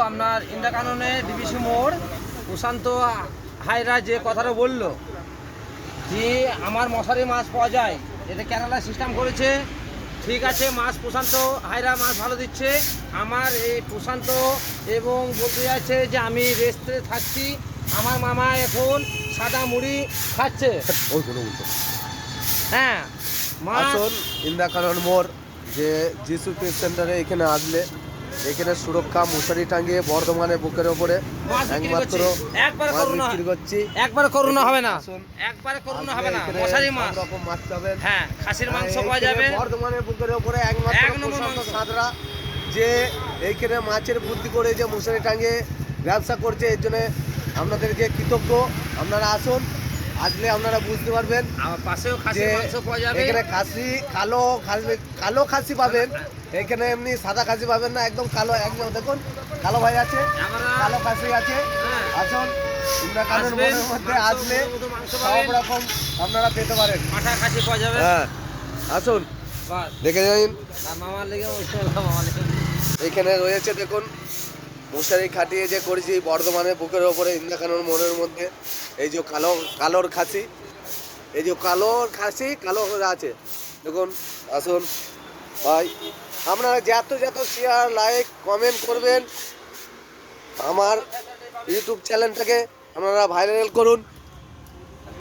আপনার ইন্দিরা কাননে ডিবিসি মোড় প্রশান্ত হায়রা যে কথাটা বললো যে আমার মশারি মাছ পাওয়া যায়, এটা কেরালা সিস্টেম করেছে। ঠিক আছে, মাছ প্রশান্ত হায়রা মাছ ভালো দিচ্ছে। আমার এই প্রশান্ত এবং বলতে যাচ্ছে যে আমি রেস্টে থাকছি, আমার মামা এখন সাদা মুড়ি খাচ্ছে। হ্যাঁ, আসুন ইন্দিরা কানন মোড় যে যিশু ফিশ সেন্টারে এখানে আসলে এখানে সুরক্ষা মশারি টাঙিয়ে বর্ধমানে বুকের ওপরে একমাত্র মাছ বিক্রি করছি। একবারে করোনা হবে না, একবারে করোনা হবে না। মশারি মাছ রকম মাছ পাবেন। হ্যাঁ, খাসির মাংস পাওয়া যাবে বর্ধমানে বুকের ওপরে একমাত্র প্রশান্ত সাদরা যে এইখানে মাছের বুদ্ধি করে যে মশারি টাঙিয়ে ব্যবসা করছে, এর জন্য আপনাদেরকে কৃতজ্ঞ। আপনারা আসুন, আসলে আপনারা বুঝতে পারবেন। আমার পাশেও খাসির মাংস পাওয়া যাবে। এখানে খাসি কালো খাসি পাবেন, এখানে এমনি সাদা খাসি পাবেন না, একদম কালো। একদম দেখুন কালো ভাই আছে, কালো খাসি আছে। আসুন ইন্দিরা কানন মোড়ের মধ্যে আসলে সব রকম আপনারা পেতে পারেন। পাঠা খাসি পাওয়া যাবে। হ্যাঁ, আসুন দেখে নিন। মামার লেগে মামা লেগে এখানে রয়েছে দেখুন মশারি খাটিয়ে যে করেছি বর্ধমানে বুকের ওপরে ইন্দিরা কানন মোড়ের মধ্যে। এই যে কালোর খাসি, এই যে কালোর খাসি কালো আছে দেখুন। আসুন ভাই, আপনারা যত শেয়ার লাইক কমেন্ট করবেন, আমার ইউটিউব চ্যানেলটাকে আপনারা ভাইরাল করুন।